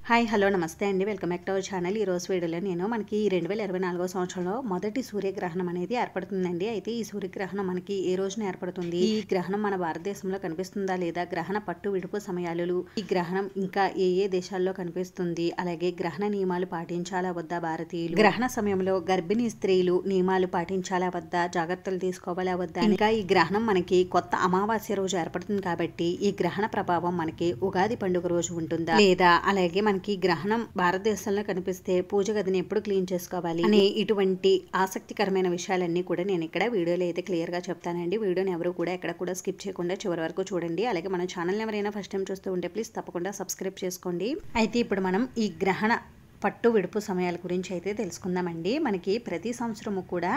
Hi hello నమస్తే అండి. Welcome back to our channel. ఈ రోజు వీడియోలో నేను మనకి 2024 సంవత్సరంలో మొదటి సూర్యగ్రహణం అనేది ఏర్పడుతుందండి. అయితే ఈ సూర్యగ్రహణం మనకి ఏ రోజున ఏర్పడుతుంది, ఈ గ్రహణం మన భారతదేశంలో కనిపిస్తుందా లేదా, గ్రహణ పట్టు విడుపు సమయాలు, ఈ గ్రహణం ఇంకా ఏ ఏ దేశాల్లో కనిపిస్తుంది, అలాగే గ్రహణ నియమాలు పాటించాలా వద్దా భారతీయులు, గ్రహణ సమయంలో గర్భిణీ స్త్రీలు నియమాలు పాటించాలా వద్దా, జాగ్రత్తలు తీసుకోవాలా వద్దా, ఇంకా ఈ గ్రహణం మనకి కొత్త అమావాస్య రోజు ఏర్పడుతుంది కాబట్టి ఈ గ్రహణ ప్రభావం మనకి ఉగాది పండుగ రోజు ఉంటుందా లేదా, అలాగే మనకి గ్రహణం భారతదేశంలో కనిపిస్తే పూజ గదిని ఎప్పుడు క్లీన్ చేసుకోవాలి అనే ఇటువంటి ఆసక్తికరమైన విషయాలన్నీ కూడా నేను ఇక్కడ వీడియోలో అయితే క్లియర్ గా చెప్తానండి. వీడియోని ఎవరు కూడా ఎక్కడ కూడా స్కిప్ చేయకుండా చివరి వరకు చూడండి. అలాగే మన ఛానల్ ఎవరైనా ఫస్ట్ టైం చూస్తూ ఉంటే ప్లీజ్ తప్పకుండా సబ్స్క్రైబ్ చేసుకోండి. అయితే ఇప్పుడు మనం ఈ గ్రహణ పట్టు విడుపు సమయాల గురించి అయితే తెలుసుకుందామండి. మనకి ప్రతి సంవత్సరము కూడా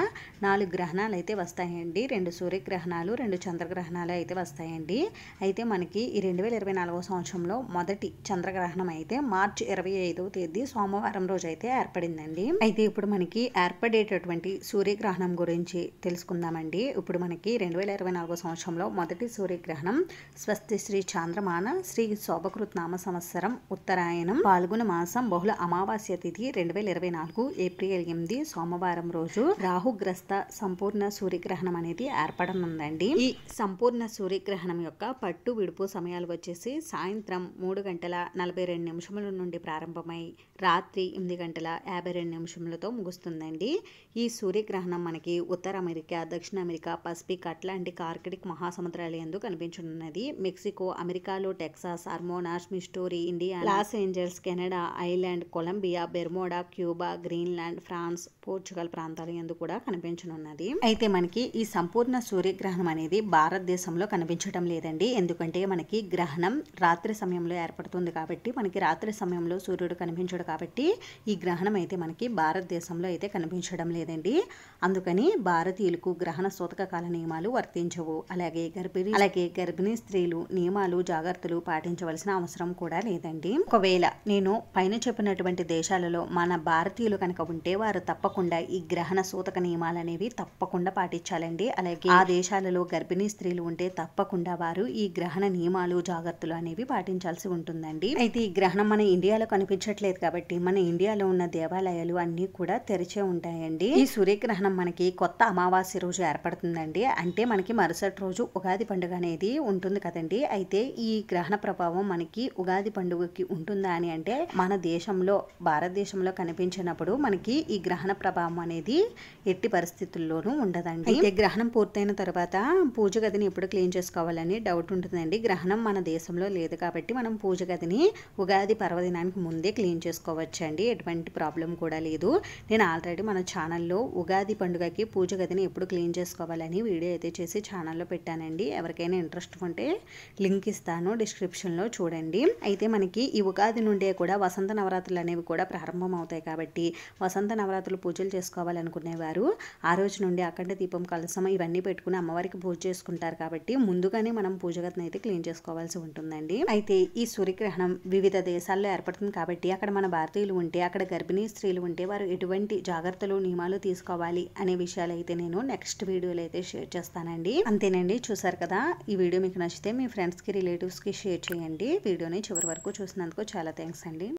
4 గ్రహణాలు అయితే వస్తాయండి. 2 సూర్యగ్రహణాలు, 2 చంద్రగ్రహణాలు అయితే వస్తాయండి. అయితే మనకి ఈ 2024 సంవత్సరంలో మొదటి చంద్రగ్రహణం అయితే మార్చి 25వ తేదీ సోమవారం రోజు అయితే ఏర్పడిందండి. అయితే ఇప్పుడు మనకి ఏర్పడేటటువంటి సూర్యగ్రహణం గురించి తెలుసుకుందామండి. ఇప్పుడు మనకి 2024 సంవత్సరంలో మొదటి సూర్యగ్రహణం స్వస్తి శ్రీ చాంద్రమాన శ్రీ శోభకృత్ నామ సంవత్సరం ఉత్తరాయణం పాల్గొన మాసం బహుళ అమావాస్య తిథి 2024 ఏప్రిల్ 8 సోమవారం రోజు రాహుగ్రస్త సంపూర్ణ సూర్యగ్రహణం అనేది ఏర్పడనుందండి. ఈ సంపూర్ణ సూర్యగ్రహణం యొక్క పట్టు విడుపు సమయాలు వచ్చేసి సాయంత్రం 3:42 నుండి ప్రారంభమై రాత్రి 8:52 ముగుస్తుందండి. ఈ సూర్యగ్రహణం మనకి ఉత్తర అమెరికా, దక్షిణ అమెరికా, పసిఫిక్, అట్లాంటిక్, ఆర్కిటిక్ మహాసముద్రాల యందు కనిపించనున్నది. మెక్సికో, అమెరికాలో Texas, అర్మోనాస్, మిస్టోరీ, India, Los Angeles, Canada, island, Colombia, బెర్మోడా, Cuba, Greenland, France, Portugal ప్రాంతాల యందు కూడా కనిపించనున్నది. అయితే మనకి ఈ సంపూర్ణ సూర్యగ్రహణం అనేది భారతదేశంలో కనిపించడం లేదండి. ఎందుకంటే మనకి గ్రహణం రాత్రి సమయంలో ఏర్పడుతుంది కాబట్టి, మనకి రాత్రి సమయంలో సూర్యుడు కనిపించడు కాబట్టి ఈ గ్రహణం అయితే మనకి భారతదేశంలో అయితే కనిపించడం లేదండి. అందుకని భారతీయులకు గ్రహణ సూతక కాల నియమాలు వర్తించవు. అలాగే గర్భిణీ స్త్రీలు నియమాలు జాగ్రత్తలు పాటించవలసిన అవసరం కూడా లేదండి. ఒకవేళ నేను పైన చెప్పినటువంటి దేశాలలో మన భారతీయులు కనుక ఉంటే వారు తప్పకుండా ఈ గ్రహణ సూతక నియమాలు అనేవి తప్పకుండా పాటించాలండి. అలాగే ఆ దేశాలలో గర్భిణీ స్త్రీలు ఉంటే తప్పకుండా వారు ఈ గ్రహణ నియమాలు జాగ్రత్తలు అనేవి పాటించాల్సి ఉంటుందండి. అయితే ఈ గ్రహణం మన ఇండియాలో కనిపించట్లేదు కాబట్టి మన ఇండియాలో ఉన్న దేవాలయాలు అన్ని కూడా తెరిచే ఉంటాయండి. ఈ సూర్యగ్రహణం మనకి కొత్త అమావాస్య రోజు ఏర్పడుతుందండి. అంటే మనకి మరుసటి రోజు ఉగాది పండుగ అనేది ఉంటుంది కదండి. అయితే ఈ గ్రహణ ప్రభావం మనకి ఉగాది పండుగకి ఉంటుందా అని అంటే మన దేశంలో భారతదేశంలో కనిపించినప్పుడు మనకి ఈ గ్రహణ ప్రభావం అనేది ఎట్టి పరిస్థితుల్లోనూ ఉండదండి. అయితే గ్రహణం పూర్తయిన తర్వాత పూజ గదిని ఎప్పుడు క్లీన్ చేసుకోవాలని డౌట్ ఉంటుందండి. గ్రహణం మన దేశంలో లేదు కాబట్టి మనం పూజ గదిని ఉగాది పర్వదినానికి ముందే క్లీన్ చేసుకోవచ్చండి. ఎటువంటి ప్రాబ్లం కూడా లేదు. నేను ఆల్రెడీ మన ఛానల్లో ఉగాది పండుగకి పూజ గదిని ఎప్పుడు క్లీన్ చేసుకోవాలని వీడియో అయితే చేసి ఛానల్లో పెట్టానండి. ఎవరికైనా ఇంట్రెస్ట్ ఉంటే లింక్ ఇస్తాను, డిస్క్రిప్షన్లో చూడండి. అయితే మనకి ఈ ఉగాది నుండే కూడా వసంత నవరాత్రులు అనేవి కూడా ప్రారంభం అవుతాయి కాబట్టి వసంత నవరాత్రులు పూజలు చేసుకోవాలనుకునేవారు ఆ రోజు నుండి అఖండ దీపం, కలశం ఇవన్నీ పెట్టుకుని అమ్మవారికి పూజ చేసుకుంటారు కాబట్టి ముందుగానే మనం పూజ గదిని అయితే క్లీన్ చేసుకోవాల్సి ఉంటుందండి. అయితే ఈ సూర్యగ్రహణం వివిధ దేశాల్లో ఏర్పడుతుంది కాబట్టి అక్కడ మన భారతీయులు ఉంటే, అక్కడ గర్భిణీ స్త్రీలు ఉంటే వారు ఎటువంటి జాగ్రత్తలు నియమాలు తీసుకోవాలి అనే విషయాలు అయితే నేను నెక్స్ట్ వీడియోలో అయితే షేర్ చేస్తానండి. అంతేనండి, చూసారు కదా. ఈ వీడియో మీకు నచ్చితే మీ ఫ్రెండ్స్కి, రిలేటివ్స్కి షేర్ చేయండి. వీడియోని చివరి వరకు చూసినందుకు చాలా థ్యాంక్స్ అండి.